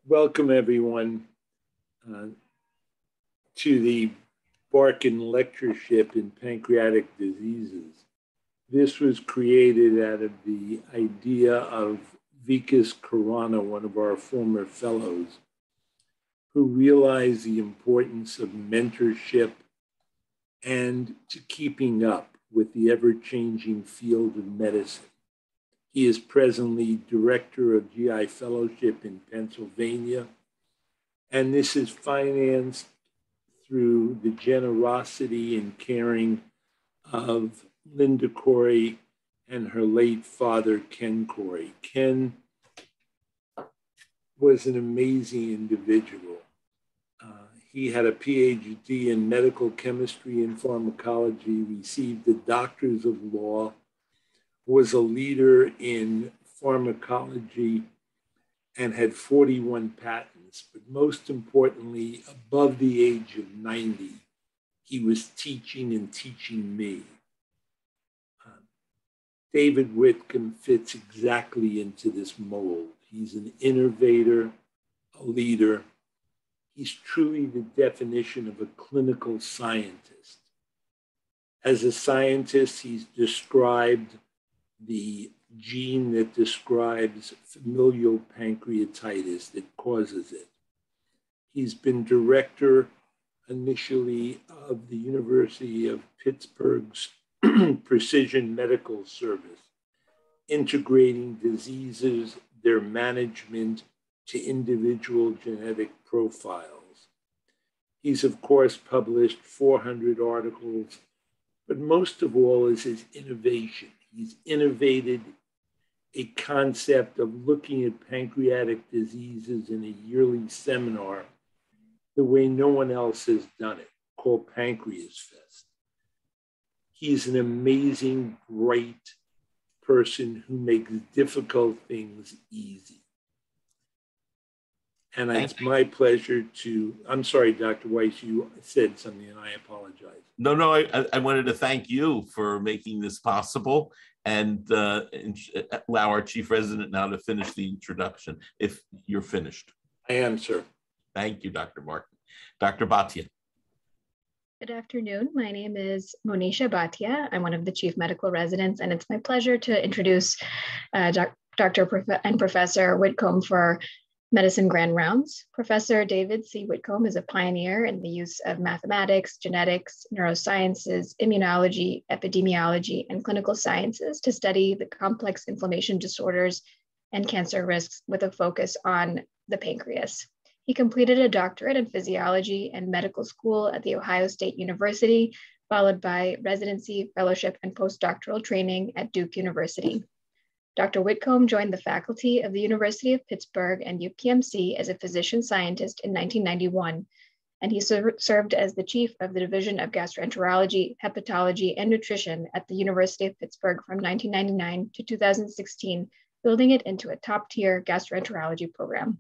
Welcome everyone to the Barkin Lectureship in Pancreatic Diseases. This was created out of the idea of Vikas Khurana, one of our former fellows, who realized the importance of mentorship and to keeping up with the ever-changing field of medicine. He is presently director of GI Fellowship in Pennsylvania, and this is financed through the generosity and caring of Linda Corey and her late father, Ken Corey. Ken was an amazing individual. He had a PhD in medical chemistry and pharmacology, received a doctorate of law, was a leader in pharmacology, and had 41 patents. But most importantly, above the age of 90, he was teaching and teaching me. David Whitcomb fits exactly into this mold. He's an innovator, a leader. He's truly the definition of a clinical scientist. As a scientist, he's described the gene that describes familial pancreatitis that causes it. He's been director initially of the University of Pittsburgh's Precision Medical Service, integrating diseases, their management to individual genetic profiles. He's, of course, published 400 articles, but most of all is his innovation. He's innovated a concept of looking at pancreatic diseases in a yearly seminar the way no one else has done it, called Pancreas Fest. He's an amazing, bright person who makes difficult things easy. And it's my pleasure to, I'm sorry, Dr. Weiss, you said something and I apologize. No, I wanted to thank you for making this possible and allow our chief resident now to finish the introduction, if you're finished. I am, sir. Thank you, Dr. Martin. Dr. Battia. Good afternoon. My name is Monisha Battia. I'm one of the chief medical residents, and it's my pleasure to introduce Dr. and Professor Whitcomb for Medicine Grand Rounds. Professor David C. Whitcomb is a pioneer in the use of mathematics, genetics, neurosciences, immunology, epidemiology, and clinical sciences to study the complex inflammation disorders and cancer risks with a focus on the pancreas. He completed a doctorate in physiology and medical school at The Ohio State University, followed by residency, fellowship, and postdoctoral training at Duke University. Dr. Whitcomb joined the faculty of the University of Pittsburgh and UPMC as a physician scientist in 1991, and he served as the chief of the Division of Gastroenterology, Hepatology, and Nutrition at the University of Pittsburgh from 1999 to 2016, building it into a top-tier gastroenterology program.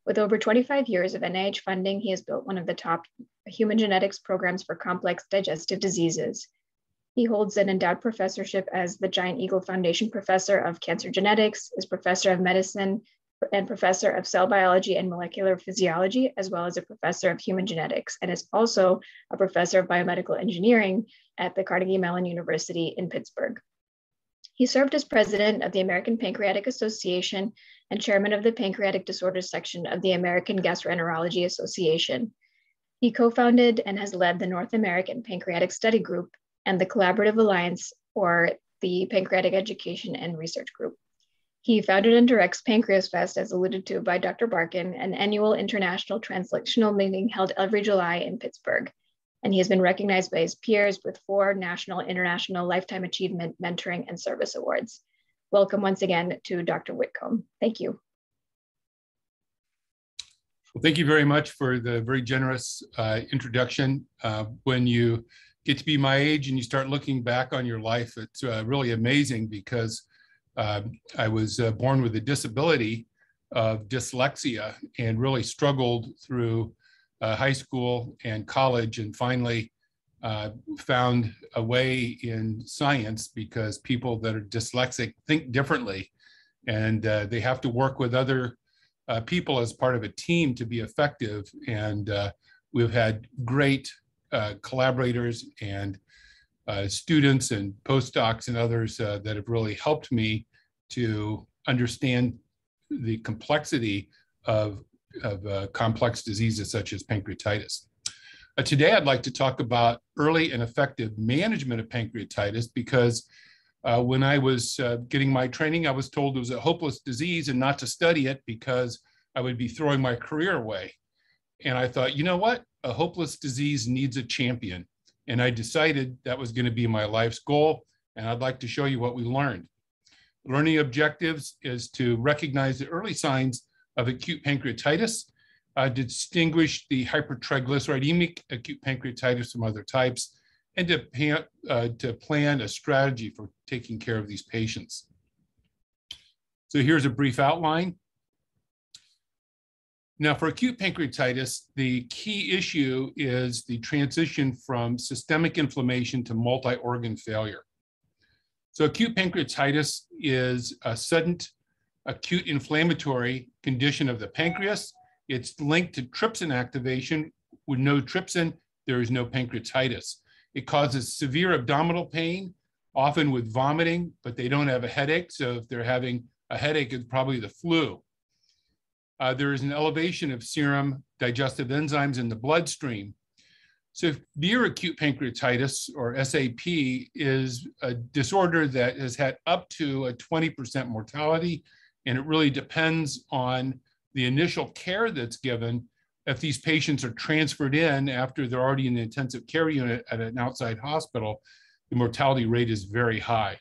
With over 25 years of NIH funding, he has built one of the top human genetics programs for complex digestive diseases. He holds an endowed professorship as the Giant Eagle Foundation Professor of Cancer Genetics, is Professor of Medicine and Professor of Cell Biology and Molecular Physiology, as well as a Professor of Human Genetics, and is also a Professor of Biomedical Engineering at the Carnegie Mellon University in Pittsburgh. He served as president of the American Pancreatic Association and chairman of the Pancreatic Disorders section of the American Gastroenterology Association. He co-founded and has led the North American Pancreatic Study Group and the Collaborative Alliance, or the Pancreatic Education and Research Group. He founded and directs Pancreas Fest, as alluded to by Dr. Barkin, an annual international translational meeting held every July in Pittsburgh. And he has been recognized by his peers with 4 national and international lifetime achievement, mentoring, and service awards. Welcome once again to Dr. Whitcomb. Thank you. Well, thank you very much for the very generous introduction. When you get to be my age and you start looking back on your life, it's really amazing because I was born with a disability of dyslexia and really struggled through high school and college, and finally found a way in science because people that are dyslexic think differently, and they have to work with other people as part of a team to be effective. And we've had great collaborators and students and postdocs and others that have really helped me to understand the complexity of complex diseases such as pancreatitis. Today, I'd like to talk about early and effective management of pancreatitis because when I was getting my training, I was told it was a hopeless disease and not to study it because I would be throwing my career away. And I thought, you know what? A hopeless disease needs a champion. And I decided that was going to be my life's goal. And I'd like to show you what we learned. Learning objectives is to recognize the early signs of acute pancreatitis, distinguish the hypertriglyceridemic acute pancreatitis from other types, and to plan a strategy for taking care of these patients. So here's a brief outline. Now, for acute pancreatitis, the key issue is the transition from systemic inflammation to multi-organ failure. So acute pancreatitis is a sudden acute inflammatory condition of the pancreas. It's linked to trypsin activation. With no trypsin, there is no pancreatitis. It causes severe abdominal pain, often with vomiting, but they don't have a headache. So if they're having a headache, it's probably the flu. There is an elevation of serum digestive enzymes in the bloodstream. Severe acute pancreatitis, or SAP, is a disorder that has had up to a 20% mortality, and it really depends on the initial care that's given. If these patients are transferred in after they're already in the intensive care unit at an outside hospital, the mortality rate is very high.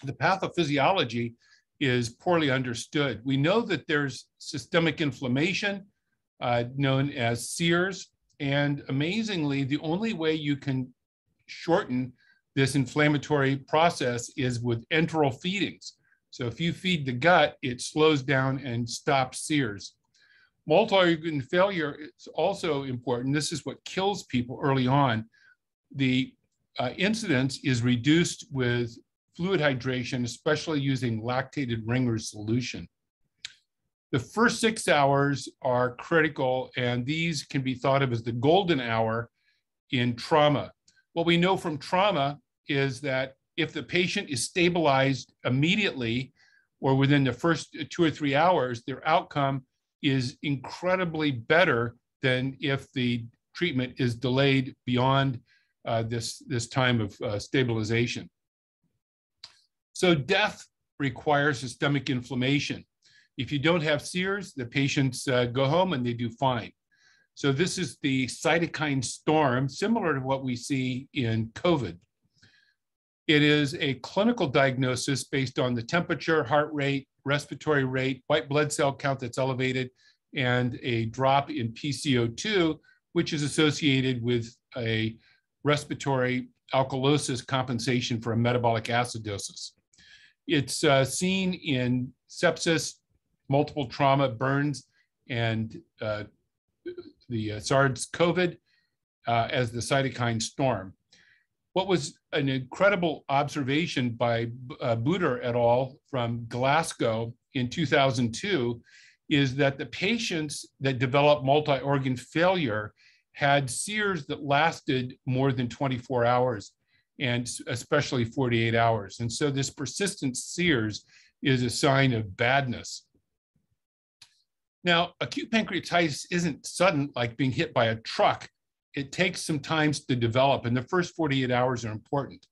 The pathophysiology is poorly understood. We know that there's systemic inflammation known as SEERS, and amazingly, the only way you can shorten this inflammatory process is with enteral feedings. So if you feed the gut, it slows down and stops SEERS. Multi-organ failure is also important. This is what kills people early on. The incidence is reduced with fluid hydration, especially using lactated Ringer's solution. The first 6 hours are critical, and these can be thought of as the golden hour in trauma. What we know from trauma is that if the patient is stabilized immediately or within the first 2 or 3 hours, their outcome is incredibly better than if the treatment is delayed beyond this time of stabilization. So death requires systemic inflammation. If you don't have SEERS, the patients go home and they do fine. So this is the cytokine storm, similar to what we see in COVID. It is a clinical diagnosis based on the temperature, heart rate, respiratory rate, white blood cell count that's elevated, and a drop in PCO2, which is associated with a respiratory alkalosis compensation for a metabolic acidosis. It's seen in sepsis, multiple trauma, burns, and the SARS-CoV as the cytokine storm. What was an incredible observation by Buder et al. From Glasgow in 2002 is that the patients that developed multi-organ failure had SEERS that lasted more than 24 hours, and especially 48 hours. And so this persistent SEERS is a sign of badness. Now, acute pancreatitis isn't sudden like being hit by a truck. It takes some time to develop, and the first 48 hours are important.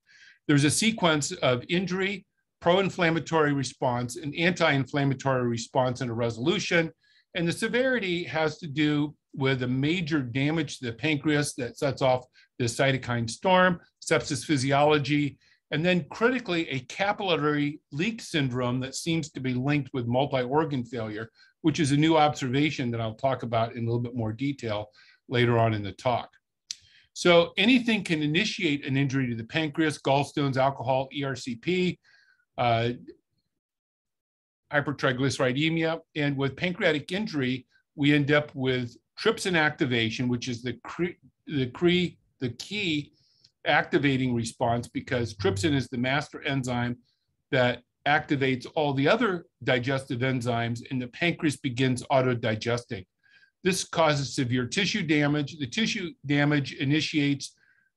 There's a sequence of injury, pro-inflammatory response, an anti-inflammatory response, and a resolution. And the severity has to do with a major damage to the pancreas that sets off the cytokine storm, sepsis physiology, and then critically a capillary leak syndrome that seems to be linked with multi-organ failure, which is a new observation that I'll talk about in a little bit more detail later on in the talk. So anything can initiate an injury to the pancreas: gallstones, alcohol, ERCP, hypertriglyceridemia. And with pancreatic injury, we end up with trypsin activation, which is the key activating response, because trypsin is the master enzyme that activates all the other digestive enzymes, and the pancreas begins auto-digesting. This causes severe tissue damage. The tissue damage initiates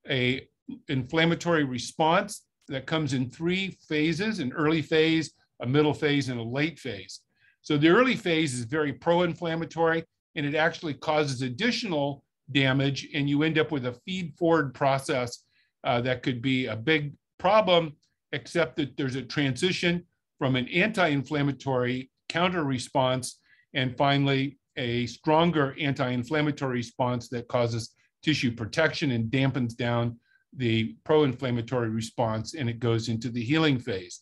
an inflammatory response that comes in 3 phases: an early phase, a middle phase, and a late phase. So the early phase is very pro-inflammatory, and it actually causes additional damage, and you end up with a feed-forward process that could be a big problem, except that there's a transition from an anti-inflammatory counter response, and finally a stronger anti-inflammatory response that causes tissue protection and dampens down the pro-inflammatory response, and it goes into the healing phase.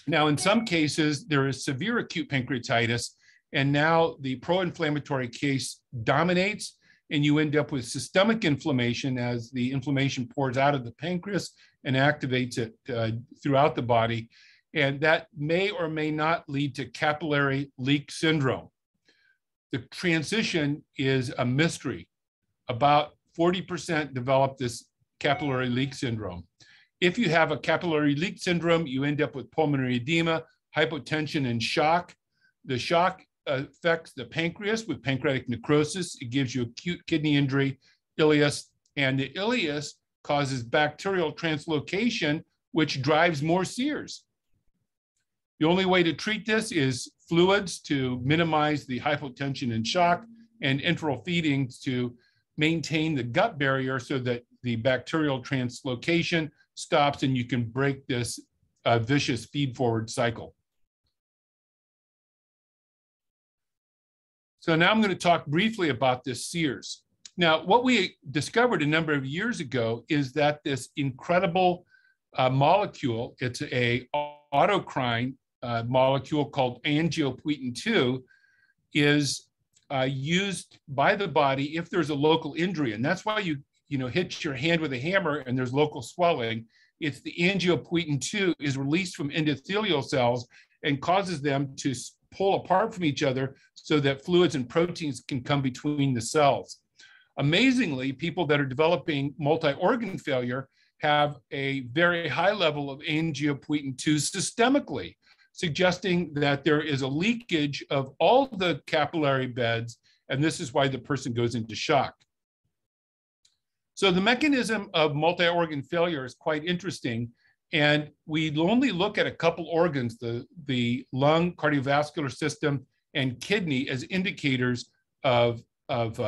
Now, in some cases, there is severe acute pancreatitis, and now the pro-inflammatory case dominates, and you end up with systemic inflammation as the inflammation pours out of the pancreas and activates it throughout the body. And that may or may not lead to capillary leak syndrome. The transition is a mystery. About 40% develop this capillary leak syndrome. If you have a capillary leak syndrome, you end up with pulmonary edema, hypotension, and shock. The shock affects the pancreas with pancreatic necrosis. It gives you acute kidney injury, ileus, and the ileus causes bacterial translocation, which drives more sears. The only way to treat this is fluids to minimize the hypotension and shock, and enteral feedings to maintain the gut barrier so that the bacterial translocation stops and you can break this vicious feed-forward cycle. So now I'm going to talk briefly about this sears. Now, what we discovered a number of years ago is that this incredible molecule, it's a autocrine molecule called angiopoietin-2, is used by the body if there's a local injury. And that's why you hit your hand with a hammer and there's local swelling. It's the angiopoietin-2 is released from endothelial cells and causes them to pull apart from each other so that fluids and proteins can come between the cells. Amazingly, people that are developing multi-organ failure have a very high level of angiopoietin-2 systemically, suggesting that there is a leakage of all the capillary beds, and this is why the person goes into shock. So the mechanism of multi-organ failure is quite interesting, and we only look at a couple organs, the lung, cardiovascular system, and kidney as indicators of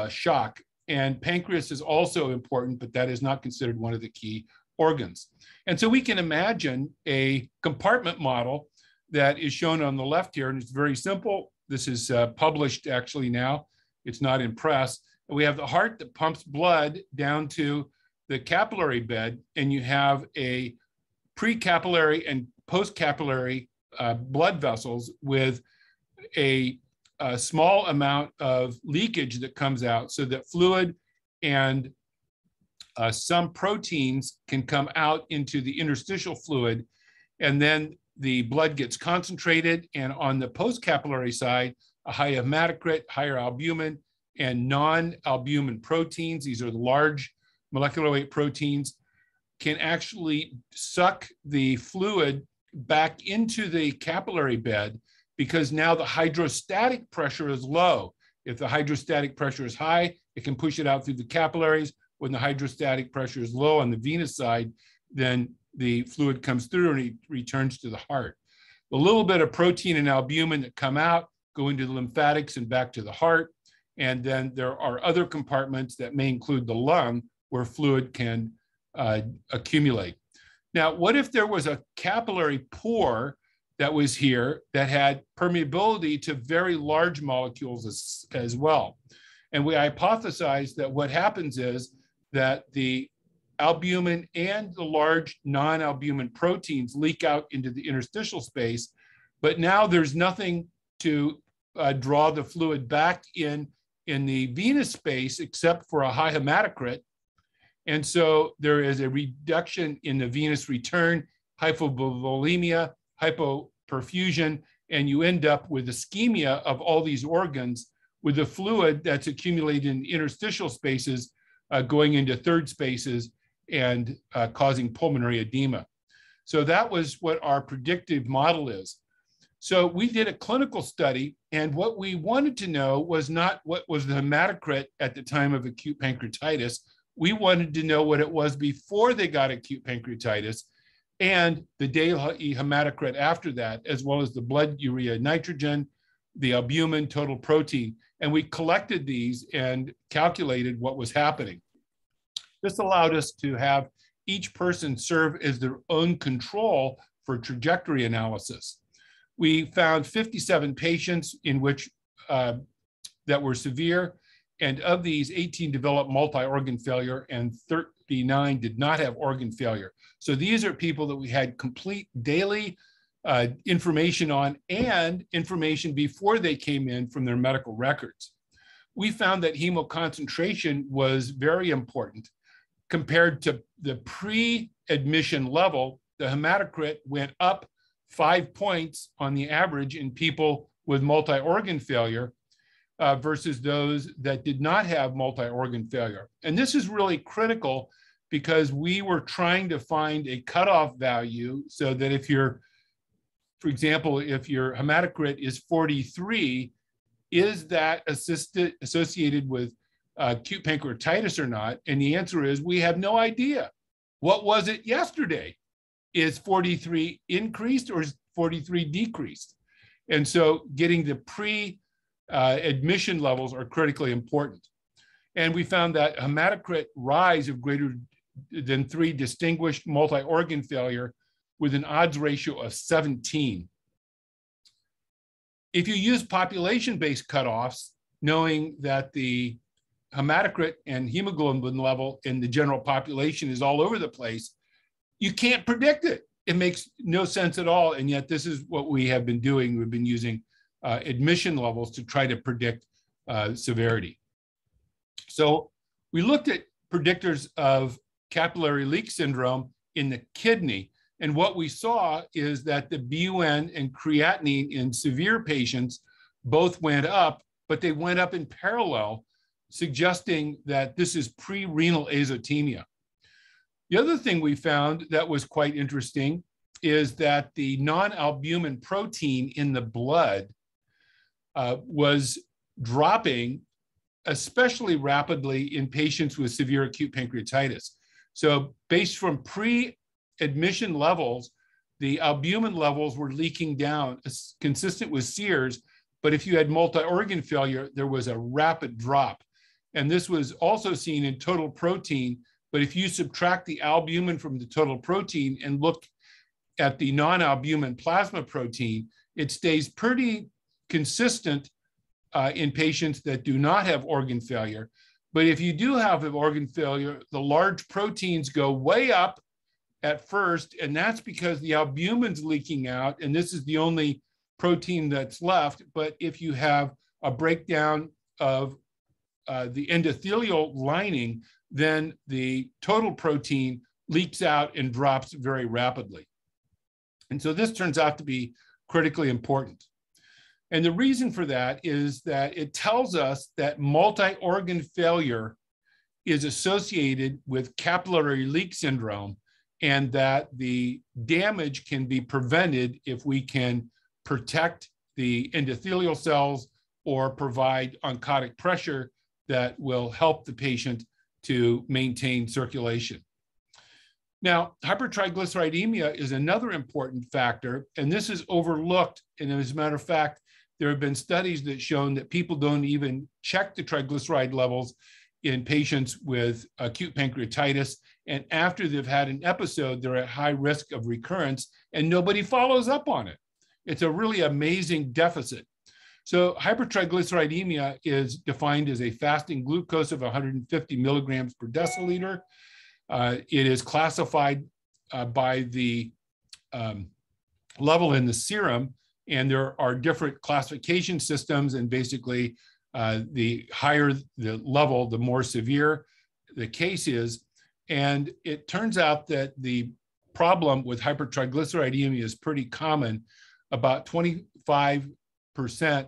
shock. And pancreas is also important, but that is not considered one of the key organs. And so we can imagine a compartment model that is shown on the left here, and it's very simple. This is published actually now. It's not in press. We have the heart that pumps blood down to the capillary bed, and you have a precapillary and postcapillary blood vessels with a small amount of leakage that comes out so that fluid and some proteins can come out into the interstitial fluid, and then the blood gets concentrated, and on the postcapillary side, a high hematocrit, higher albumin, and non-albumin proteins, these are the large molecular weight proteins, can actually suck the fluid back into the capillary bed because now the hydrostatic pressure is low. If the hydrostatic pressure is high, it can push it out through the capillaries. When the hydrostatic pressure is low on the venous side, then the fluid comes through and it returns to the heart. A little bit of protein and albumin that come out go into the lymphatics and back to the heart. And then there are other compartments that may include the lung where fluid can accumulate. Now, what if there was a capillary pore that was here that had permeability to very large molecules as well? And we hypothesized that what happens is that the albumin and the large non-albumin proteins leak out into the interstitial space, but now there's nothing to draw the fluid back in the venous space except for a high hematocrit. And so there is a reduction in the venous return, hypovolemia, hypoperfusion, and you end up with ischemia of all these organs with the fluid that's accumulated in interstitial spaces going into third spaces and causing pulmonary edema. So that was what our predictive model is. So we did a clinical study, and what we wanted to know was not what was the hematocrit at the time of acute pancreatitis. We wanted to know what it was before they got acute pancreatitis and the daily hematocrit after that, as well as the blood urea nitrogen, the albumin, total protein. And we collected these and calculated what was happening. This allowed us to have each person serve as their own control for trajectory analysis. We found 57 patients in which that were severe, and of these, 18 developed multi-organ failure and 39 did not have organ failure. So these are people that we had complete daily information on and information before they came in from their medical records. We found that hemoconcentration was very important. Compared to the pre-admission level, the hematocrit went up 5 points on the average in people with multi-organ failure versus those that did not have multi-organ failure. And this is really critical because we were trying to find a cutoff value so that if you're, for example, if your hematocrit is 43, is that associated with acute pancreatitis or not? And the answer is we have no idea. What was it yesterday? Is 43 increased or is 43 decreased? And so getting the pre-admission levels are critically important. And we found that hematocrit rise of greater than 3 distinguished multi-organ failure with an odds ratio of 17. If you use population-based cutoffs, knowing that the hematocrit and hemoglobin level in the general population is all over the place, you can't predict it. It makes no sense at all. And yet this is what we have been doing. We've been using admission levels to try to predict severity. So we looked at predictors of capillary leak syndrome in the kidney. And what we saw is that the BUN and creatinine in severe patients both went up, but they went up in parallel, suggesting that this is pre-renal azotemia. The other thing we found that was quite interesting is that the non-albumin protein in the blood was dropping especially rapidly in patients with severe acute pancreatitis. So based from pre-admission levels, the albumin levels were leaking down, consistent with Sears, but if you had multi-organ failure, there was a rapid drop. And this was also seen in total protein, but if you subtract the albumin from the total protein and look at the non-albumin plasma protein, it stays pretty consistent in patients that do not have organ failure. But if you do have an organ failure, the large proteins go way up at first, and that's because the albumin's leaking out, and this is the only protein that's left. But if you have a breakdown of the endothelial lining, then the total protein leaks out and drops very rapidly. And so this turns out to be critically important. And the reason for that is that it tells us that multi-organ failure is associated with capillary leak syndrome, and that the damage can be prevented if we can protect the endothelial cells or provide oncotic pressure that will help the patient to maintain circulation. Now, hypertriglyceridemia is another important factor, and this is overlooked. And as a matter of fact, there have been studies that shown that people don't even check the triglyceride levels in patients with acute pancreatitis. And after they've had an episode, they're at high risk of recurrence, and nobody follows up on it. It's a really amazing deficit. So hypertriglyceridemia is defined as a fasting glucose of 150 milligrams per deciliter. It is classified by the level in the serum, and there are different classification systems, and basically the higher the level, the more severe the case is. And it turns out that the problem with hypertriglyceridemia is pretty common. About 25%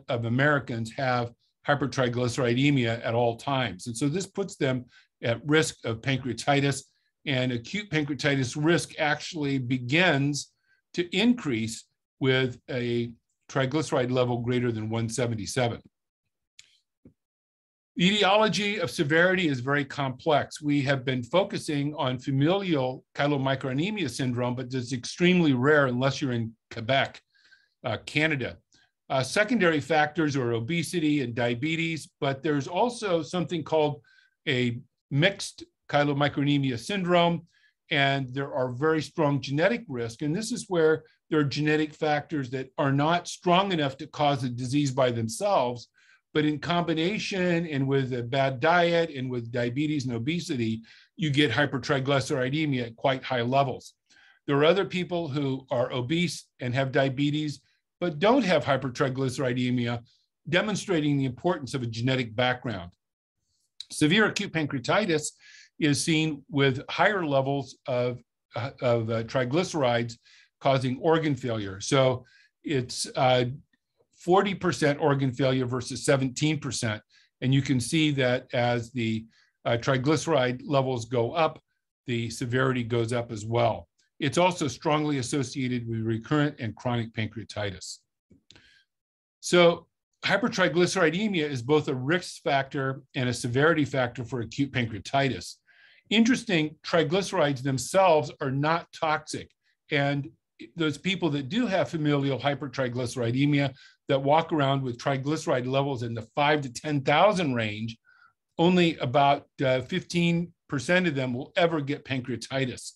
of Americans have hypertriglyceridemia at all times. And so this puts them at risk of pancreatitis And acute pancreatitis risk actually begins to increase with a triglyceride level greater than 177. The etiology of severity is very complex. We have been focusing on familial chylomicronemia syndrome, but it's extremely rare unless you're in Quebec, Canada. Secondary factors are obesity and diabetes, but there's also something called a mixed chylomicronemia syndrome, and there are very strong genetic risk. And this is where there are genetic factors that are not strong enough to cause the disease by themselves, but in combination and with a bad diet and with diabetes and obesity, you get hypertriglyceridemia at quite high levels. There are other people who are obese and have diabetes, but don't have hypertriglyceridemia, demonstrating the importance of a genetic background. Severe acute pancreatitis is seen with higher levels of triglycerides causing organ failure. So it's 40% organ failure versus 17%. And you can see that as the triglyceride levels go up, the severity goes up as well. It's also strongly associated with recurrent and chronic pancreatitis. So hypertriglyceridemia is both a risk factor and a severity factor for acute pancreatitis. Interesting, triglycerides themselves are not toxic. And those people that do have familial hypertriglyceridemia that walk around with triglyceride levels in the 5 to 10,000 range, only about 15% of them will ever get pancreatitis.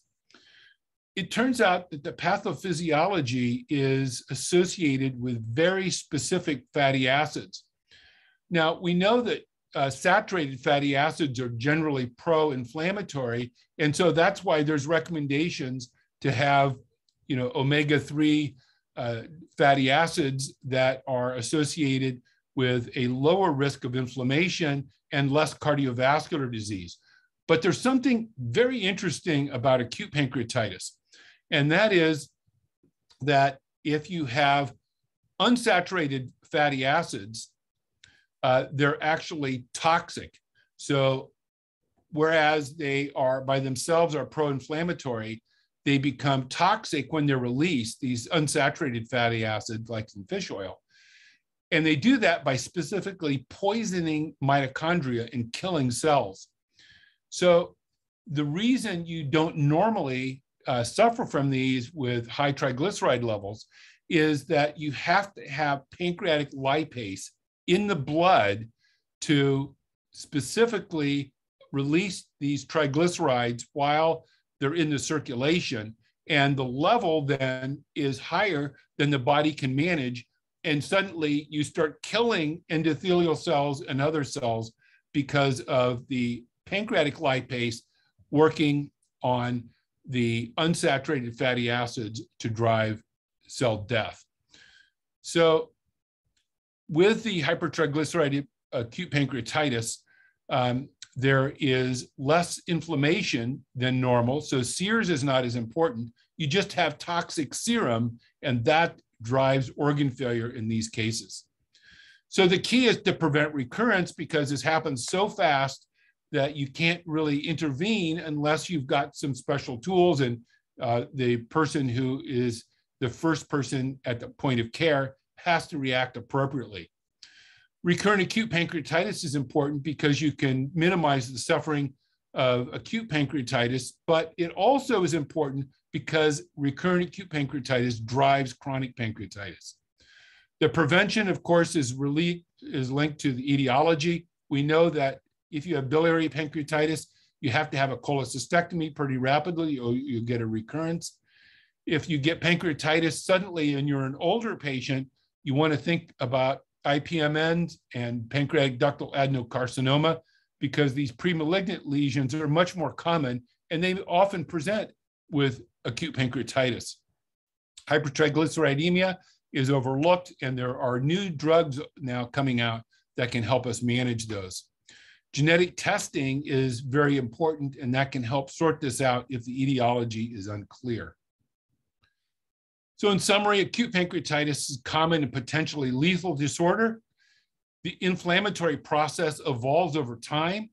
It turns out that the pathophysiology is associated with very specific fatty acids. Now, we know that saturated fatty acids are generally pro-inflammatory, and so that's why there's recommendations to have, omega-3 fatty acids that are associated with a lower risk of inflammation and less cardiovascular disease. But there's something very interesting about acute pancreatitis, and that is that if you have unsaturated fatty acids, they're actually toxic. So whereas they are by themselves are pro-inflammatory, they become toxic when they're released, these unsaturated fatty acids like in fish oil. And they do that by specifically poisoning mitochondria and killing cells. So the reason you don't normally suffer from these with high triglyceride levels is that you have to have pancreatic lipase in the blood to specifically release these triglycerides while they're in the circulation. And the level then is higher than the body can manage. And suddenly you start killing endothelial cells and other cells because of the pancreatic lipase working on the unsaturated fatty acids to drive cell death. So with the hypertriglyceridemia acute pancreatitis, there is less inflammation than normal. So Sears is not as important. You just have toxic serum, and that drives organ failure in these cases. So the key is to prevent recurrence, because this happens so fast that you can't really intervene unless you've got some special tools, and the person who is the first person at the point of care has to react appropriately. Recurrent acute pancreatitis is important because you can minimize the suffering of acute pancreatitis, but it also is important because recurrent acute pancreatitis drives chronic pancreatitis. The prevention, of course, is linked to the etiology. We know that if you have biliary pancreatitis, you have to have a cholecystectomy pretty rapidly, or you get a recurrence. If you get pancreatitis suddenly and you're an older patient, you want to think about IPMNs and pancreatic ductal adenocarcinoma, because these premalignant lesions are much more common and they often present with acute pancreatitis. Hypertriglyceridemia is overlooked, and there are new drugs now coming out that can help us manage those. Genetic testing is very important, and that can help sort this out if the etiology is unclear. So in summary, acute pancreatitis is a common and potentially lethal disorder. The inflammatory process evolves over time.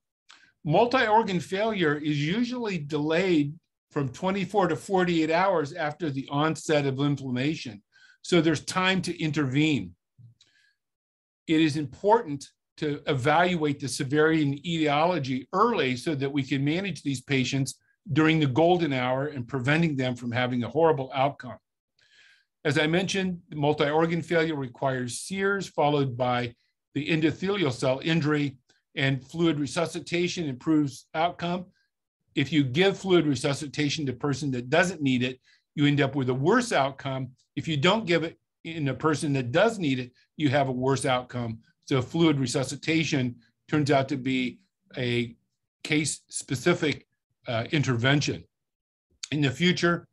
Multi-organ failure is usually delayed from 24 to 48 hours after the onset of inflammation. So there's time to intervene. It is important to evaluate the severity and etiology early so that we can manage these patients during the golden hour and preventing them from having a horrible outcome. As I mentioned, multi-organ failure requires SEERS followed by the endothelial cell injury, and fluid resuscitation improves outcome. If you give fluid resuscitation to a person that doesn't need it, you end up with a worse outcome. If you don't give it in a person that does need it, you have a worse outcome. So fluid resuscitation turns out to be a case-specific intervention. In the future,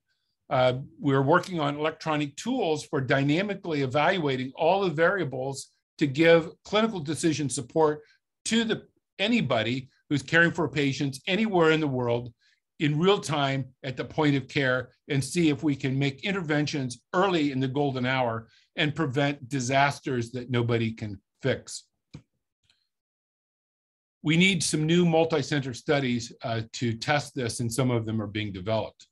we're working on electronic tools for dynamically evaluating all the variables to give clinical decision support to anybody who's caring for patients anywhere in the world in real time at the point of care, and see if we can make interventions early in the golden hour and prevent disasters that nobody can fix. We need some new multi-center studies to test this, and some of them are being developed.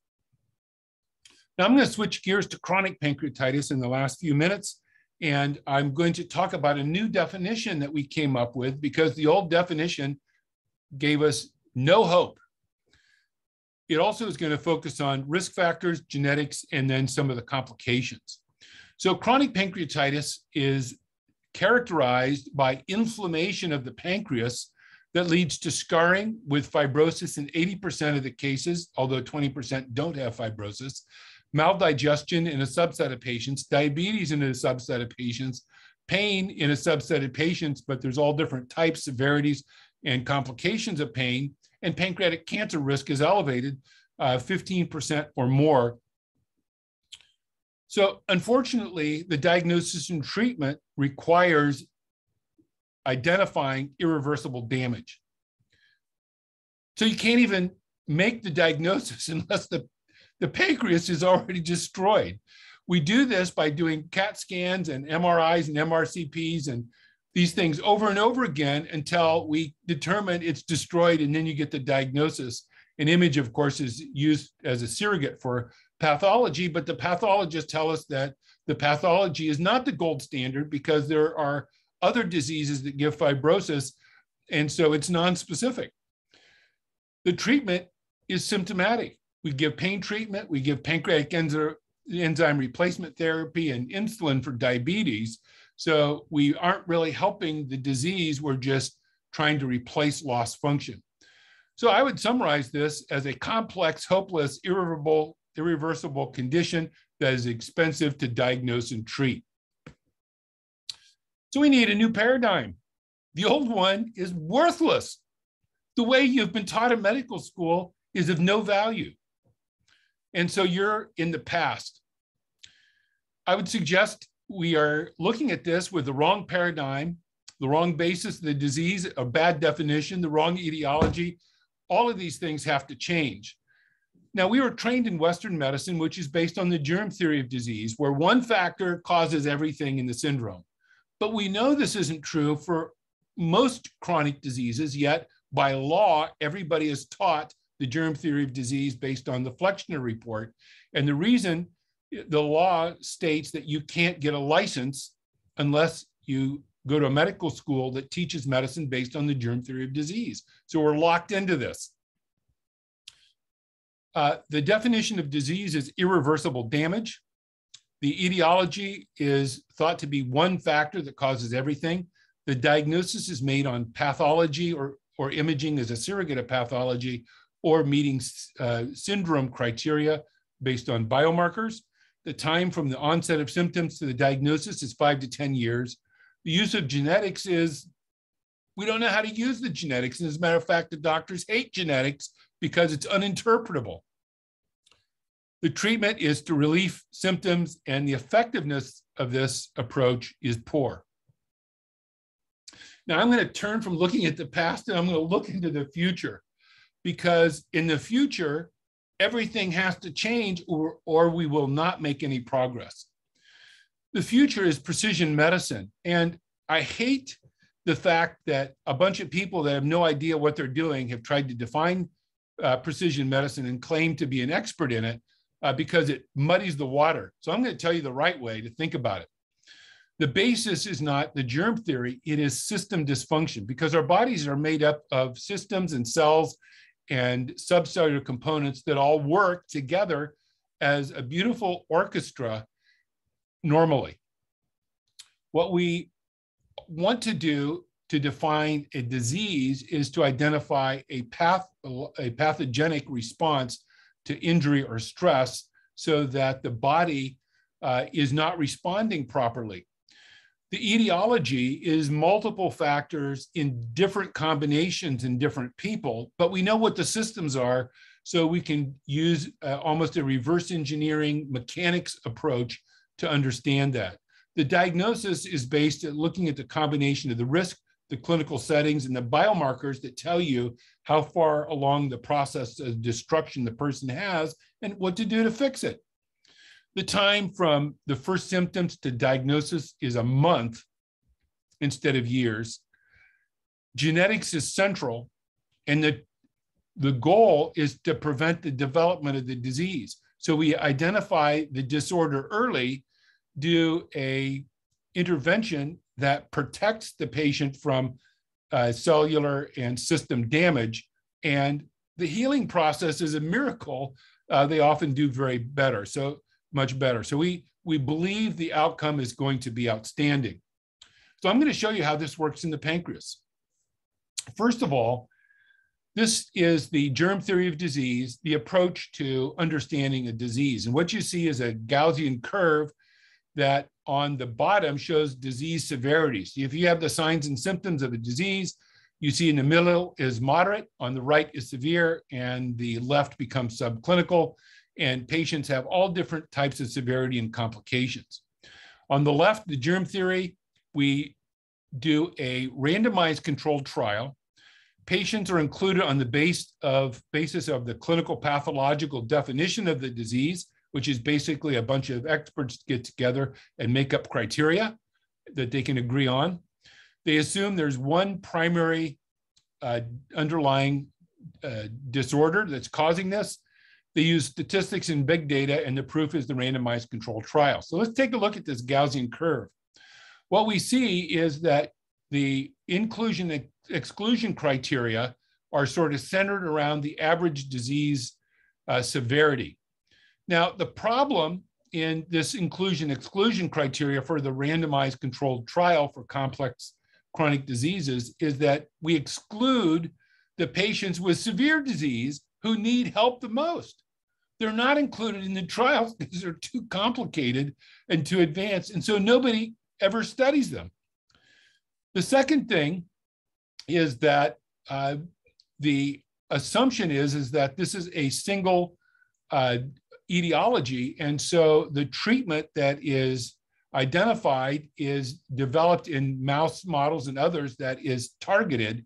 Now I'm going to switch gears to chronic pancreatitis in the last few minutes, and I'm going to talk about a new definition that we came up with because the old definition gave us no hope. It also is going to focus on risk factors, genetics, and then some of the complications. So chronic pancreatitis is characterized by inflammation of the pancreas that leads to scarring with fibrosis in 80% of the cases, although 20% don't have fibrosis, maldigestion in a subset of patients, diabetes in a subset of patients, pain in a subset of patients, but there's all different types, severities, and complications of pain, and pancreatic cancer risk is elevated 15% or more. So unfortunately, the diagnosis and treatment requires identifying irreversible damage. So you can't even make the diagnosis unless the pancreas is already destroyed. We do this by doing CAT scans and MRIs and MRCPs and these things over and over again until we determine it's destroyed, and then you get the diagnosis. An image, of course, is used as a surrogate for pathology, but the pathologists tell us that the pathology is not the gold standard because there are other diseases that give fibrosis, and so it's nonspecific. The treatment is symptomatic. We give pain treatment, we give pancreatic enzyme replacement therapy and insulin for diabetes. So we aren't really helping the disease, we're just trying to replace lost function. So I would summarize this as a complex, hopeless, irreversible condition that is expensive to diagnose and treat. So we need a new paradigm. The old one is worthless. The way you've been taught in medical school is of no value. And so you're in the past. I would suggest we are looking at this with the wrong paradigm, the wrong basis of the disease, a bad definition, the wrong etiology. All of these things have to change. Now, we were trained in Western medicine, which is based on the germ theory of disease, where one factor causes everything in the syndrome. But we know this isn't true for most chronic diseases, yet by law, everybody is taught the germ theory of disease based on the Flexner report. And the reason the law states that you can't get a license unless you go to a medical school that teaches medicine based on the germ theory of disease. So we're locked into this. The definition of disease is irreversible damage. The etiology is thought to be one factor that causes everything. The diagnosis is made on pathology or imaging as a surrogate of pathology, or meeting syndrome criteria based on biomarkers. The time from the onset of symptoms to the diagnosis is 5 to 10 years. The use of genetics is, we don't know how to use the genetics. And as a matter of fact, the doctors hate genetics because it's uninterpretable. The treatment is to relieve symptoms, and the effectiveness of this approach is poor. Now I'm going to turn from looking at the past and I'm going to look into the future, because in the future, everything has to change or we will not make any progress. The future is precision medicine. And I hate the fact that a bunch of people that have no idea what they're doing have tried to define precision medicine and claim to be an expert in it because it muddies the water. So I'm going to tell you the right way to think about it. The basis is not the germ theory, it is system dysfunction, because our bodies are made up of systems and cells and subcellular components that all work together as a beautiful orchestra normally. What we want to do to define a disease is to identify a pathogenic response to injury or stress so that the body is not responding properly. The etiology is multiple factors in different combinations in different people, but we know what the systems are, so we can use almost a reverse engineering mechanics approach to understand that. The diagnosis is based at looking at the combination of the risk, the clinical settings, and the biomarkers that tell you how far along the process of destruction the person has and what to do to fix it. The time from the first symptoms to diagnosis is a month instead of years. Genetics is central, and the goal is to prevent the development of the disease. So we identify the disorder early, do a intervention that protects the patient from cellular and system damage, and the healing process is a miracle. They often do much better. So we believe the outcome is going to be outstanding. So I'm going to show you how this works in the pancreas. First of all, this is the germ theory of disease, the approach to understanding a disease. And what you see is a Gaussian curve that on the bottom shows disease severity. So if you have the signs and symptoms of a disease, you see in the middle is moderate, on the right is severe, and the left becomes subclinical. And patients have all different types of severity and complications. On the left, the germ theory, we do a randomized controlled trial. Patients are included on the basis of the clinical pathological definition of the disease, which is basically a bunch of experts get together and make up criteria that they can agree on. They assume there's one primary underlying disorder that's causing this. They use statistics and big data, and the proof is the randomized controlled trial. So let's take a look at this Gaussian curve. What we see is that the inclusion and exclusion criteria are sort of centered around the average disease severity. Now, the problem in this inclusion-exclusion criteria for the randomized controlled trial for complex chronic diseases is that we exclude the patients with severe disease who need help the most. They're not included in the trials because they're too complicated and too advanced, and so nobody ever studies them. The second thing is that the assumption is that this is a single etiology, and so the treatment that is identified is developed in mouse models and others that is targeted.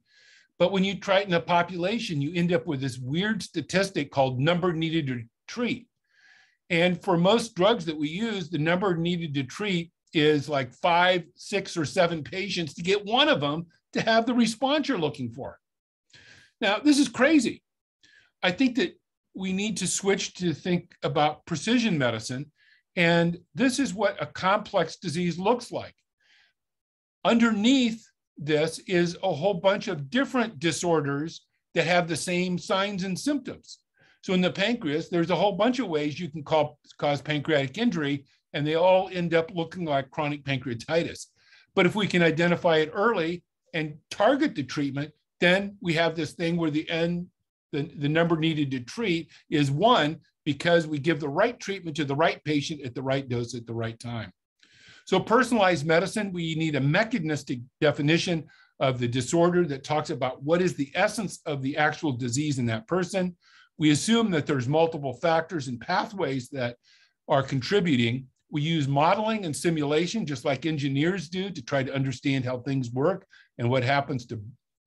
But when you try it in a population, you end up with this weird statistic called number needed to treat. And for most drugs that we use, the number needed to treat is like 5, 6, or 7 patients to get one of them to have the response you're looking for. Now, this is crazy. I think that we need to switch to think about precision medicine. And this is what a complex disease looks like. Underneath this is a whole bunch of different disorders that have the same signs and symptoms. So in the pancreas, there's a whole bunch of ways you can cause pancreatic injury, and they all end up looking like chronic pancreatitis. But if we can identify it early and target the treatment, then we have this thing where the number needed to treat is 1, because we give the right treatment to the right patient at the right dose at the right time. So personalized medicine, we need a mechanistic definition of the disorder that talks about what is the essence of the actual disease in that person. We assume that there's multiple factors and pathways that are contributing. We use modeling and simulation, just like engineers do, to try to understand how things work and what happens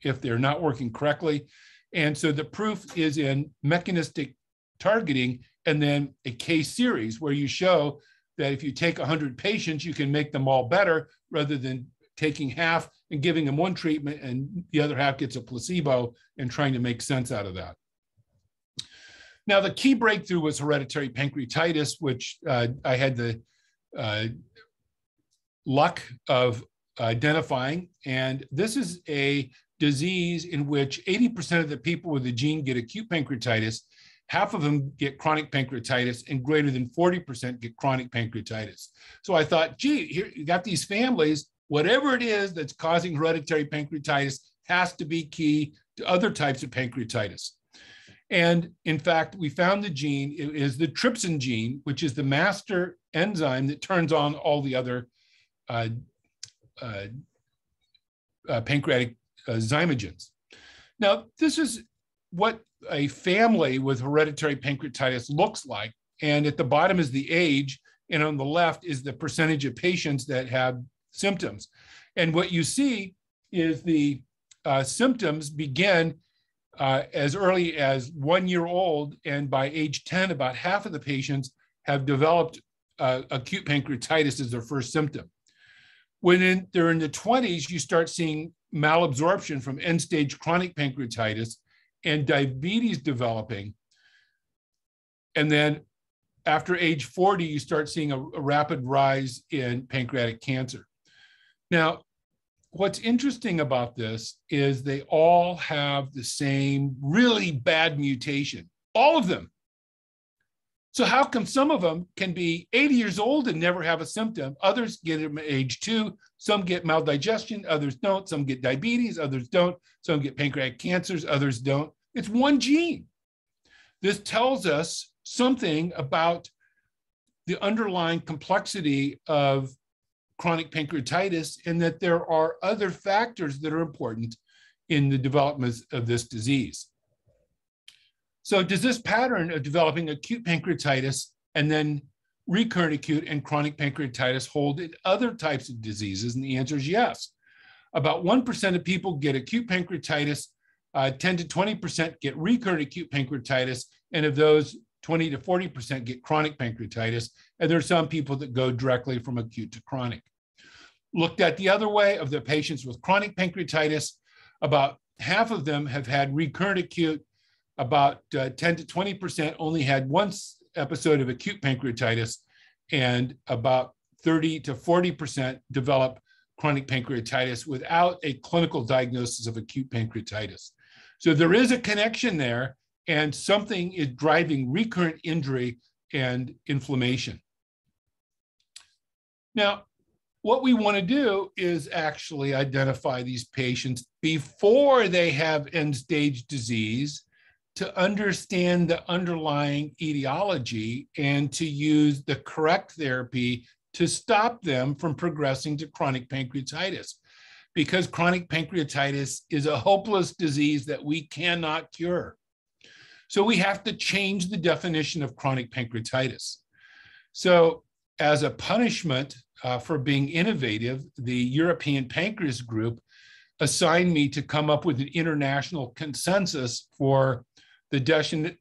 if they're not working correctly. And so the proof is in mechanistic targeting, and then a case series where you show that if you take 100 patients, you can make them all better rather than taking half and giving them one treatment and the other half gets a placebo and trying to make sense out of that. Now, the key breakthrough was hereditary pancreatitis, which I had the luck of identifying. And this is a disease in which 80% of the people with the gene get acute pancreatitis, half of them get chronic pancreatitis, and greater than 40% get chronic pancreatitis. So I thought, gee, here you got these families, whatever it is that's causing hereditary pancreatitis has to be key to other types of pancreatitis. And in fact, we found the gene, it is the trypsin gene, which is the master enzyme that turns on all the other pancreatic zymogens. Now, this is what a family with hereditary pancreatitis looks like. And at the bottom is the age, and on the left is the percentage of patients that have symptoms. And what you see is the symptoms begin as early as 1 year old, and by age 10, about half of the patients have developed acute pancreatitis as their first symptom. When they're in the 20s, you start seeing malabsorption from end-stage chronic pancreatitis and diabetes developing. And then after age 40, you start seeing a rapid rise in pancreatic cancer. Now, what's interesting about this is they all have the same really bad mutation, all of them. So how come some of them can be 80 years old and never have a symptom? Others get it at age 2, some get maldigestion, others don't, some get diabetes, others don't, some get pancreatic cancers, others don't. It's one gene. This tells us something about the underlying complexity of chronic pancreatitis and that there are other factors that are important in the development of this disease. So does this pattern of developing acute pancreatitis and then recurrent acute and chronic pancreatitis hold in other types of diseases? And the answer is yes. About 1% of people get acute pancreatitis, 10 to 20% get recurrent acute pancreatitis, and of those, 20 to 40% get chronic pancreatitis, and there are some people that go directly from acute to chronic. Looked at the other way, of the patients with chronic pancreatitis, about half of them have had recurrent acute, about 10 to 20% only had one episode of acute pancreatitis, and about 30 to 40% develop chronic pancreatitis without a clinical diagnosis of acute pancreatitis. So there is a connection there, and something is driving recurrent injury and inflammation. Now, what we want to do is actually identify these patients before they have end-stage disease to understand the underlying etiology and to use the correct therapy to stop them from progressing to chronic pancreatitis. Because chronic pancreatitis is a hopeless disease that we cannot cure. So we have to change the definition of chronic pancreatitis. So as a punishment for being innovative, the European Pancreas Group assigned me to come up with an international consensus for the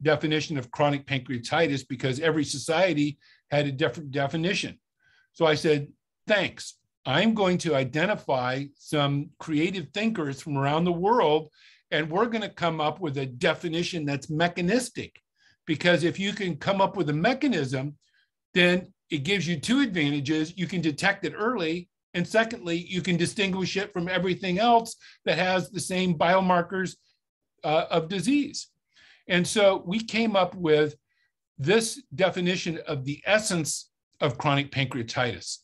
definition of chronic pancreatitis because every society had a different definition. So I said, thanks. I'm going to identify some creative thinkers from around the world, and we're going to come up with a definition that's mechanistic. Because if you can come up with a mechanism, then it gives you two advantages. You can detect it early, and secondly, you can distinguish it from everything else that has the same biomarkers of disease. And so we came up with this definition of the essence of chronic pancreatitis.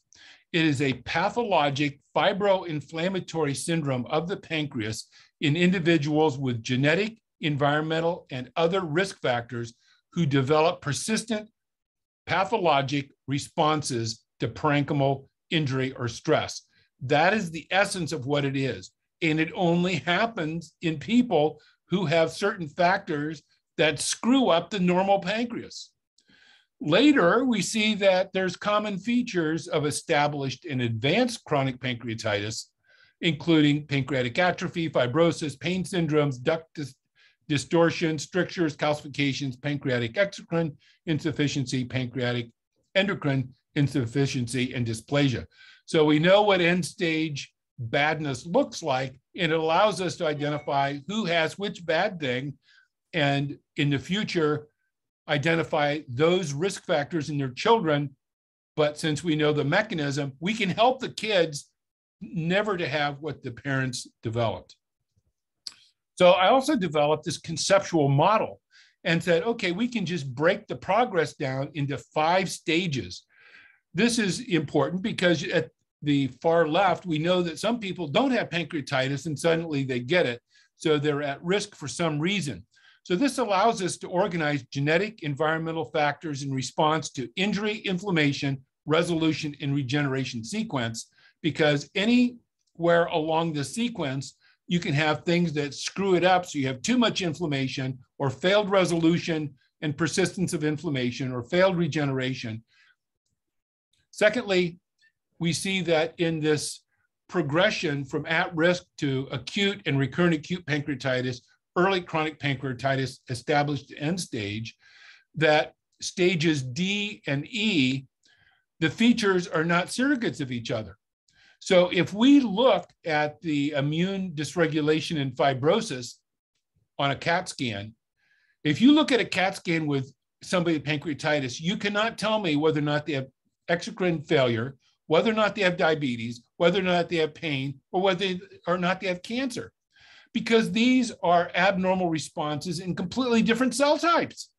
It is a pathologic fibroinflammatory syndrome of the pancreas in individuals with genetic, environmental, and other risk factors who develop persistent pathologic responses to parenchymal injury or stress. That is the essence of what it is. And it only happens in people who have certain factors that screw up the normal pancreas. Later, we see that there's common features of established and advanced chronic pancreatitis, including pancreatic atrophy, fibrosis, pain syndromes, duct distortion, strictures, calcifications, pancreatic exocrine insufficiency, pancreatic endocrine insufficiency, and dysplasia. So we know what end-stage badness looks like, and it allows us to identify who has which bad thing, and in the future, identify those risk factors in their children. But since we know the mechanism, we can help the kids never to have what the parents developed. So I also developed this conceptual model and said, okay, we can just break the progress down into 5 stages. This is important because at the far left, we know that some people don't have pancreatitis and suddenly they get it. So they're at risk for some reason. So this allows us to organize genetic, environmental factors in response to injury, inflammation, resolution, and regeneration sequence, because anywhere along the sequence, you can have things that screw it up. So you have too much inflammation or failed resolution and persistence of inflammation or failed regeneration. Secondly, we see that in this progression from at-risk to acute and recurrent acute pancreatitis, early chronic pancreatitis established end stage, that stages D and E, the features are not surrogates of each other. So if we look at the immune dysregulation and fibrosis on a CAT scan, if you look at a CAT scan with somebody with pancreatitis, you cannot tell me whether or not they have exocrine failure, whether or not they have diabetes, whether or not they have pain, or whether or not they have cancer, because these are abnormal responses in completely different cell types.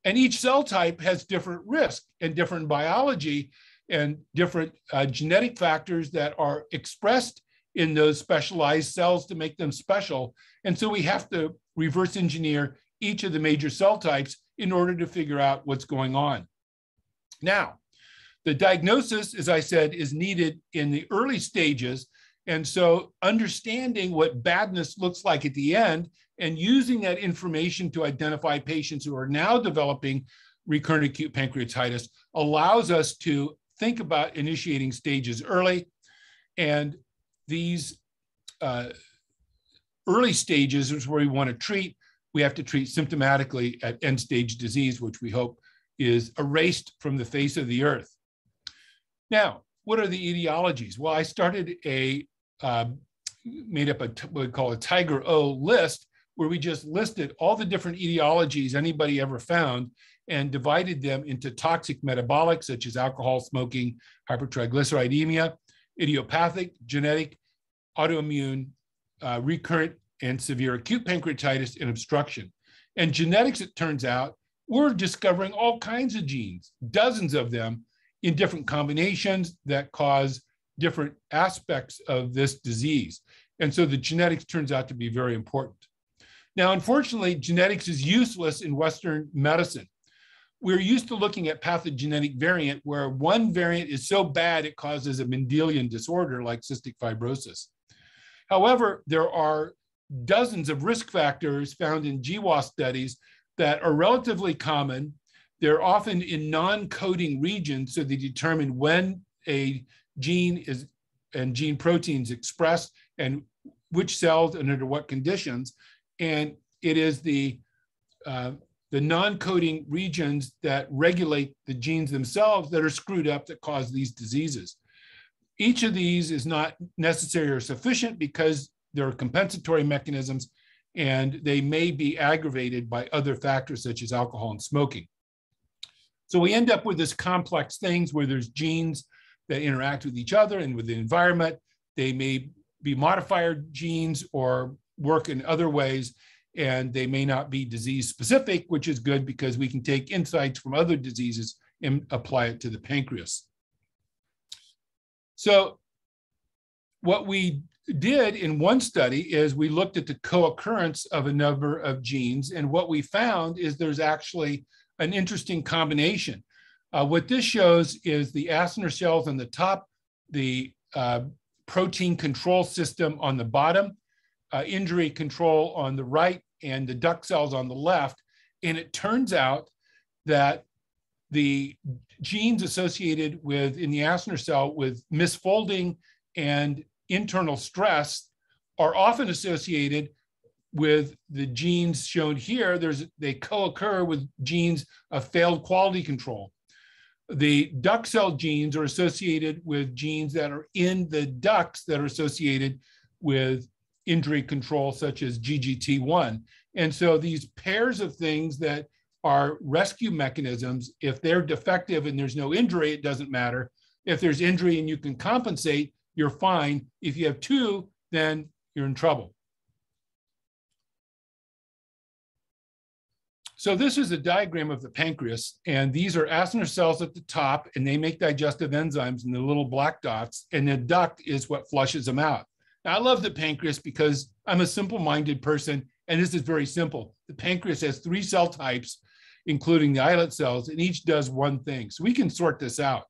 And each cell type has different risk and different biology and different genetic factors that are expressed in those specialized cells to make them special. And so we have to reverse engineer each of the major cell types in order to figure out what's going on. Now, the diagnosis, as I said, is needed in the early stages. And so understanding what badness looks like at the end and using that information to identify patients who are now developing recurrent acute pancreatitis allows us to think about initiating stages early. And these early stages is where we want to treat. We have to treat symptomatically at end stage disease, which we hope is erased from the face of the earth. Now, what are the etiologies? Well, I started made up what we call a Tiger O list, where we just listed all the different etiologies anybody ever found and divided them into toxic metabolic, such as alcohol, smoking, hypertriglyceridemia, idiopathic, genetic, autoimmune, recurrent, and severe acute pancreatitis, and obstruction. And genetics, it turns out, we're discovering all kinds of genes, dozens of them in different combinations that cause different aspects of this disease. And so the genetics turns out to be very important. Now, unfortunately, genetics is useless in Western medicine. We're used to looking at pathogenic variant where one variant is so bad it causes a Mendelian disorder like cystic fibrosis. However, there are dozens of risk factors found in GWAS studies that are relatively common. They're often in non-coding regions, so they determine when a gene is and gene proteins expressed and which cells and under what conditions. And it is the non-coding regions that regulate the genes themselves that are screwed up that cause these diseases. Each of these is not necessary or sufficient because there are compensatory mechanisms and they may be aggravated by other factors such as alcohol and smoking. So we end up with this complex things where there's genes that interact with each other and with the environment. They may be modifier genes or work in other ways, and they may not be disease specific, which is good because we can take insights from other diseases and apply it to the pancreas. So what we did in one study is we looked at the co-occurrence of a number of genes, and what we found is there's actually an interesting combination. What this shows is the acinar cells on the top, the protein control system on the bottom, injury control on the right, and the duct cells on the left. And it turns out that the genes associated with, in the acinar cell, with misfolding and internal stress are often associated with the genes shown here. They co-occur with genes of failed quality control. The duct cell genes are associated with genes that are in the ducts that are associated with injury control, such as GGT1. And so these pairs of things that are rescue mechanisms, if they're defective and there's no injury, it doesn't matter. If there's injury and you can compensate, you're fine. If you have two, then you're in trouble. So this is a diagram of the pancreas, and these are acinar cells at the top, and they make digestive enzymes in the little black dots, and the duct is what flushes them out. Now, I love the pancreas because I'm a simple-minded person, and this is very simple. The pancreas has 3 cell types, including the islet cells, and each does one thing. So we can sort this out.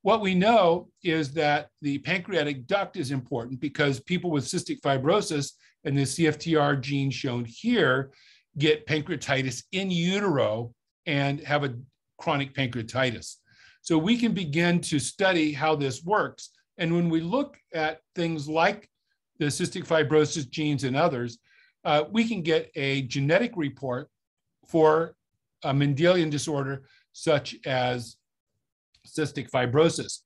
What we know is that the pancreatic duct is important because people with cystic fibrosis and the CFTR gene shown here get pancreatitis in utero and have a chronic pancreatitis. So we can begin to study how this works. And when we look at things like the cystic fibrosis genes and others, we can get a genetic report for a Mendelian disorder such as cystic fibrosis.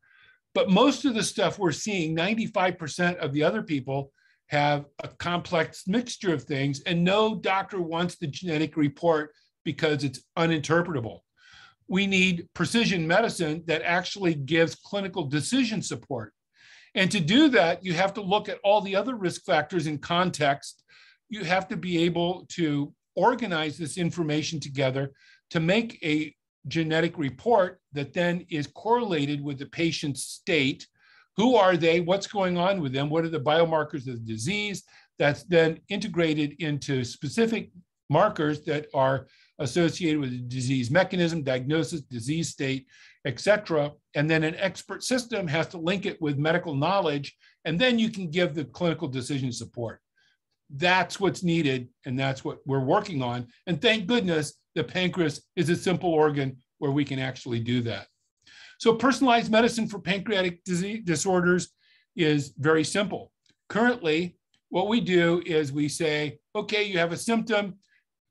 But most of the stuff we're seeing, 95% of the other people have a complex mixture of things, and no doctor wants the genetic report because it's uninterpretable. We need precision medicine that actually gives clinical decision support. And to do that, you have to look at all the other risk factors in context. You have to be able to organize this information together to make a genetic report that then is correlated with the patient's state. Who are they? What's going on with them? What are the biomarkers of the disease? That's then integrated into specific markers that are associated with the disease mechanism, diagnosis, disease state, et cetera. And then an expert system has to link it with medical knowledge, and then you can give the clinical decision support. That's what's needed, and that's what we're working on. And thank goodness the pancreas is a simple organ where we can actually do that. So personalized medicine for pancreatic disease disorders is very simple. Currently, what we do is we say, okay, you have a symptom.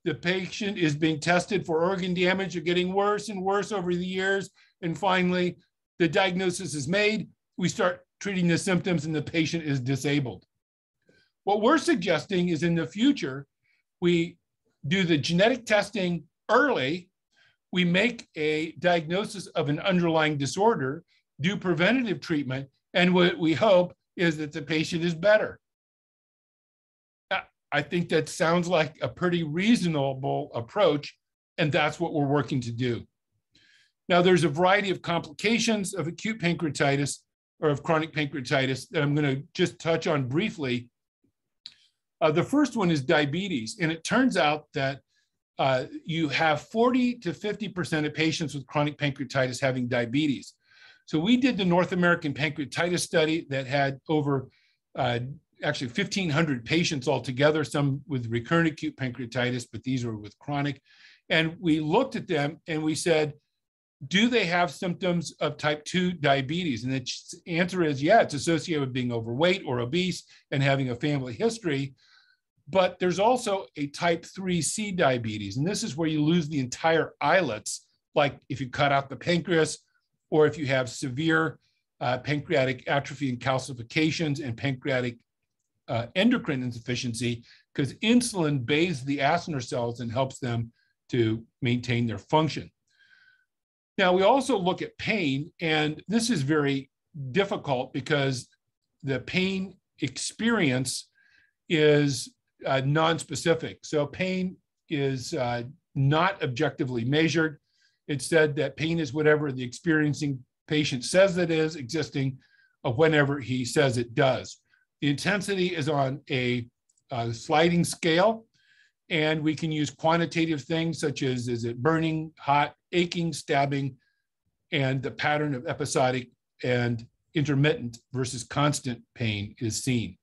The patient is being tested for organ damage. You're getting worse and worse over the years. And finally, the diagnosis is made. We start treating the symptoms and the patient is disabled. What we're suggesting is in the future, we do the genetic testing early. We make a diagnosis of an underlying disorder, do preventative treatment, and what we hope is that the patient is better. I think that sounds like a pretty reasonable approach, and that's what we're working to do. Now, there's a variety of complications of acute pancreatitis or of chronic pancreatitis that I'm going to just touch on briefly. The first one is diabetes, and it turns out that you have 40 to 50% of patients with chronic pancreatitis having diabetes. So we did the North American Pancreatitis Study that had over actually 1,500 patients altogether, some with recurrent acute pancreatitis, but these were with chronic. And we looked at them and we said, do they have symptoms of type 2 diabetes? And the answer is, yeah, it's associated with being overweight or obese and having a family history. But there's also a type 3C diabetes, and this is where you lose the entire islets, like if you cut out the pancreas, or if you have severe pancreatic atrophy and calcifications and pancreatic endocrine insufficiency, because insulin bathes the acinar cells and helps them to maintain their function. Now, we also look at pain, and this is very difficult because the pain experience is non-specific. So pain is not objectively measured. It's said that pain is whatever the experiencing patient says it is, existing whenever he says it does. The intensity is on a sliding scale, and we can use quantitative things such as, is it burning, hot, aching, stabbing, and the pattern of episodic and intermittent versus constant pain is seen.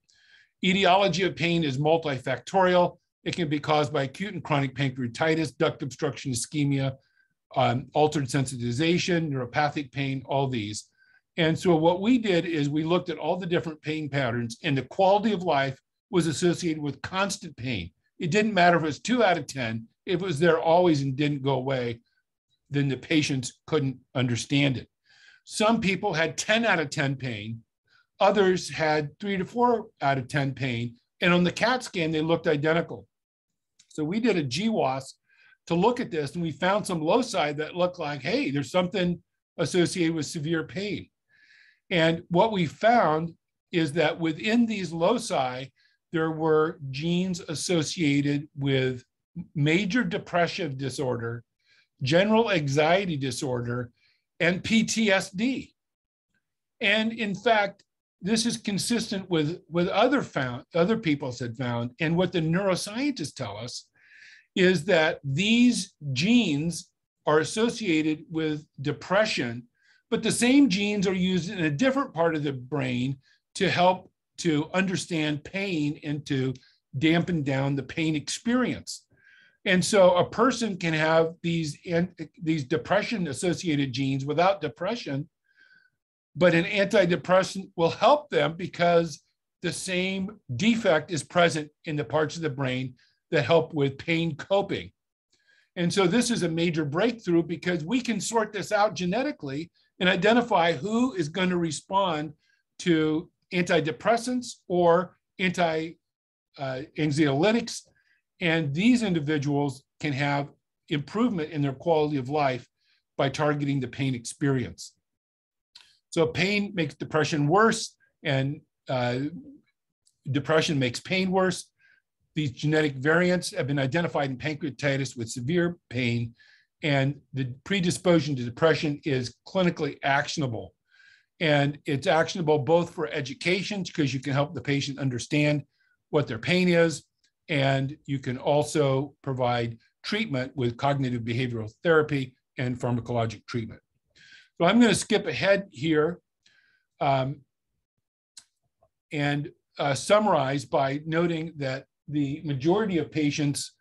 Etiology of pain is multifactorial. It can be caused by acute and chronic pancreatitis, duct obstruction, ischemia, altered sensitization, neuropathic pain, all these. And so what we did is we looked at all the different pain patterns, and the quality of life was associated with constant pain. It didn't matter if it was 2 out of 10, it was there always and didn't go away. then the patients couldn't understand it. Some people had 10 out of 10 pain. Others had 3 to 4 out of 10 pain. And on the CAT scan, they looked identical. So we did a GWAS to look at this, and we found some loci that looked like, hey, there's something associated with severe pain. And what we found is that within these loci, there were genes associated with major depressive disorder, general anxiety disorder, and PTSD. And in fact, this is consistent with other people had found. And what the neuroscientists tell us is that these genes are associated with depression, but the same genes are used in a different part of the brain to help to understand pain and to dampen down the pain experience. And so a person can have these depression-associated genes without depression, but an antidepressant will help them because the same defect is present in the parts of the brain that help with pain coping. And so this is a major breakthrough because we can sort this out genetically and identify who is going to respond to antidepressants or anxiolytics. And these individuals can have improvement in their quality of life by targeting the pain experience. So pain makes depression worse, and depression makes pain worse. These genetic variants have been identified in pancreatitis with severe pain, and the predisposition to depression is clinically actionable. And it's actionable both for education, because you can help the patient understand what their pain is, and you can also provide treatment with cognitive behavioral therapy and pharmacologic treatment. So I'm going to skip ahead here and summarize by noting that the majority of patients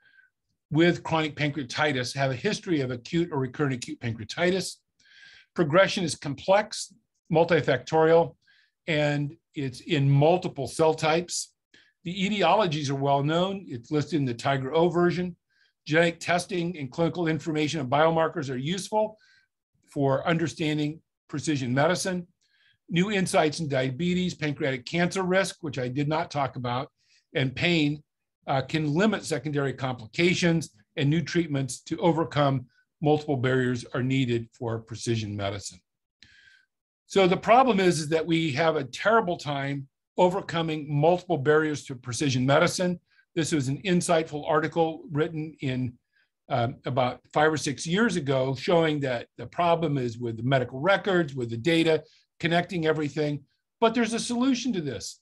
with chronic pancreatitis have a history of acute or recurrent acute pancreatitis. Progression is complex, multifactorial, and it's in multiple cell types. The etiologies are well known. It's listed in the Tiger O version. Genetic testing and clinical information and biomarkers are useful for understanding precision medicine. New insights in diabetes, pancreatic cancer risk, which I did not talk about, and pain can limit secondary complications, and new treatments to overcome multiple barriers are needed for precision medicine. So the problem is that we have a terrible time overcoming multiple barriers to precision medicine. This was an insightful article written in about 5 or 6 years ago, showing that the problem is with the medical records, with the data, connecting everything. But there's a solution to this.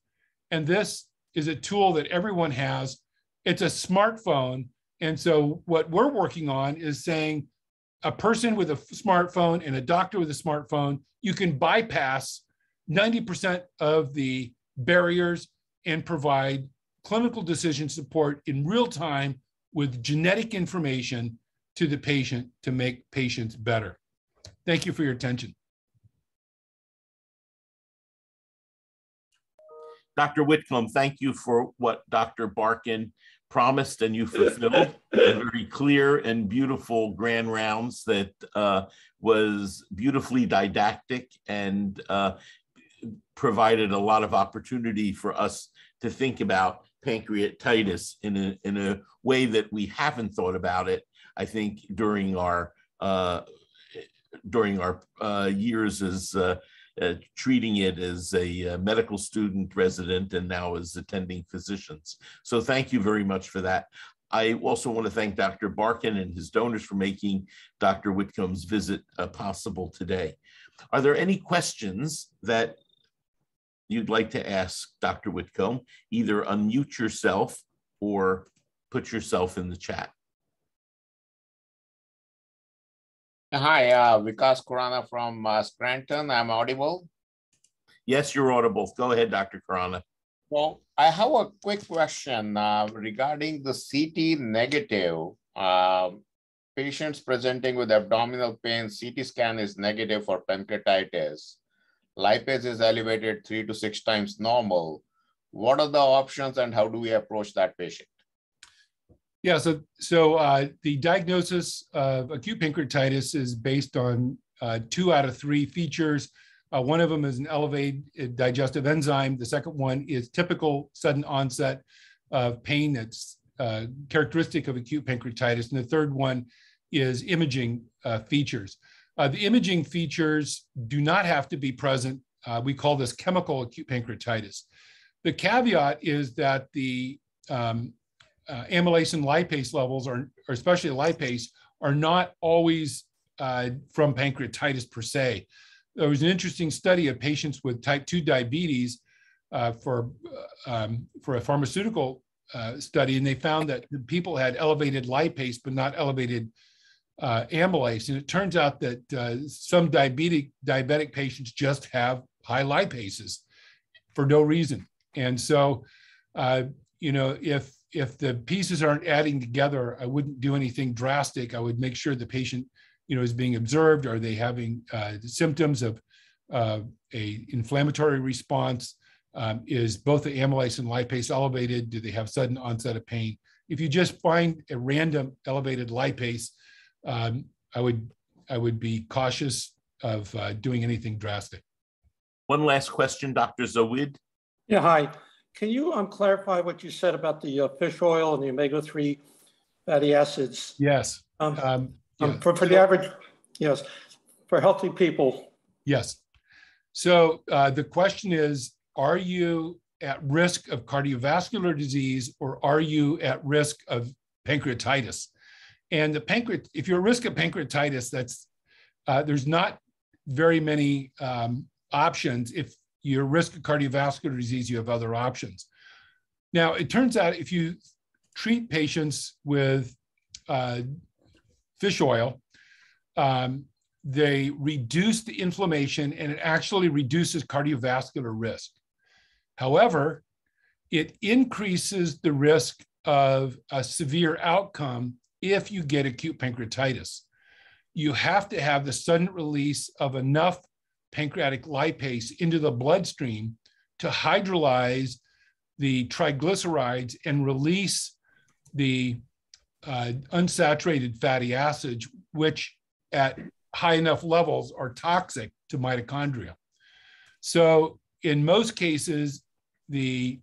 And this is a tool that everyone has. It's a smartphone. And so what we're working on is saying a person with a smartphone and a doctor with a smartphone, you can bypass 90% of the barriers and provide clinical decision support in real time with genetic information to the patient to make patients better. Thank you for your attention. Dr. Whitcomb, thank you for what Dr. Barkin promised and you fulfilled. A very clear and beautiful grand rounds that was beautifully didactic and provided a lot of opportunity for us to think about pancreatitis in a way that we haven't thought about it, I think, during our years as treating it as a medical student, resident, and now as attending physicians. So thank you very much for that. I also want to thank Dr. Barkin and his donors for making Dr. Whitcomb's visit possible today. Are there any questions that you'd like to ask Dr. Whitcomb? Either unmute yourself or put yourself in the chat. Hi, Vikas Khurana from Scranton. I'm audible. Yes, you're audible. Go ahead, Dr. Khurana. Well, I have a quick question regarding the CT negative. Patients presenting with abdominal pain, CT scan is negative for pancreatitis. Lipase is elevated 3 to 6 times normal. What are the options and how do we approach that patient? Yeah, so the diagnosis of acute pancreatitis is based on 2 out of 3 features. One of them is an elevated digestive enzyme. The second one is typical sudden onset of pain that's characteristic of acute pancreatitis. And the third one is imaging features. The imaging features do not have to be present. We call this chemical acute pancreatitis. The caveat is that the amylase and lipase levels, or especially lipase, are not always from pancreatitis per se. There was an interesting study of patients with type 2 diabetes for a pharmaceutical study, and they found that people had elevated lipase but not elevated amylase. And it turns out that some diabetic patients just have high lipases for no reason. And so, if the pieces aren't adding together, I wouldn't do anything drastic. I would make sure the patient, is being observed. Are they having symptoms of a inflammatory response? Is both the amylase and lipase elevated? Do they have sudden onset of pain? If you just find a random elevated lipase, I would be cautious of doing anything drastic. One last question, Dr. Zawid. Yeah, hi. Can you clarify what you said about the fish oil and the omega-3 fatty acids? Yes. Yeah. For the average, yes, for healthy people. Yes. So the question is, are you at risk of cardiovascular disease or are you at risk of pancreatitis? And if you're at risk of pancreatitis, there's not very many options. If you're at risk of cardiovascular disease, you have other options. Now, it turns out if you treat patients with fish oil, they reduce the inflammation and it actually reduces cardiovascular risk. However, it increases the risk of a severe outcome if you get acute pancreatitis. You have to have the sudden release of enough pancreatic lipase into the bloodstream to hydrolyze the triglycerides and release the unsaturated fatty acids, which at high enough levels are toxic to mitochondria. So in most cases, the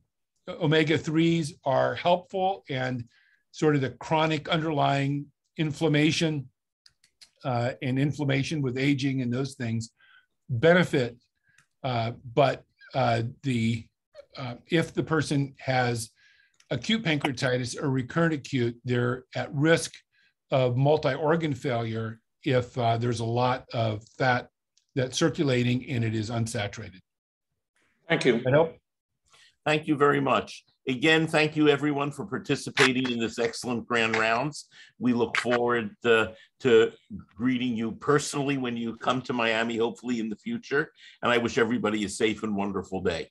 omega-3s are helpful, and sort of the chronic underlying inflammation and inflammation with aging and those things benefit. But if the person has acute pancreatitis or recurrent acute, they're at risk of multi-organ failure if there's a lot of fat that's circulating and it is unsaturated. Thank you. I hope. Thank you very much. Again, thank you everyone for participating in this excellent Grand Rounds. We look forward to greeting you personally when you come to Miami, hopefully in the future. And I wish everybody a safe and wonderful day.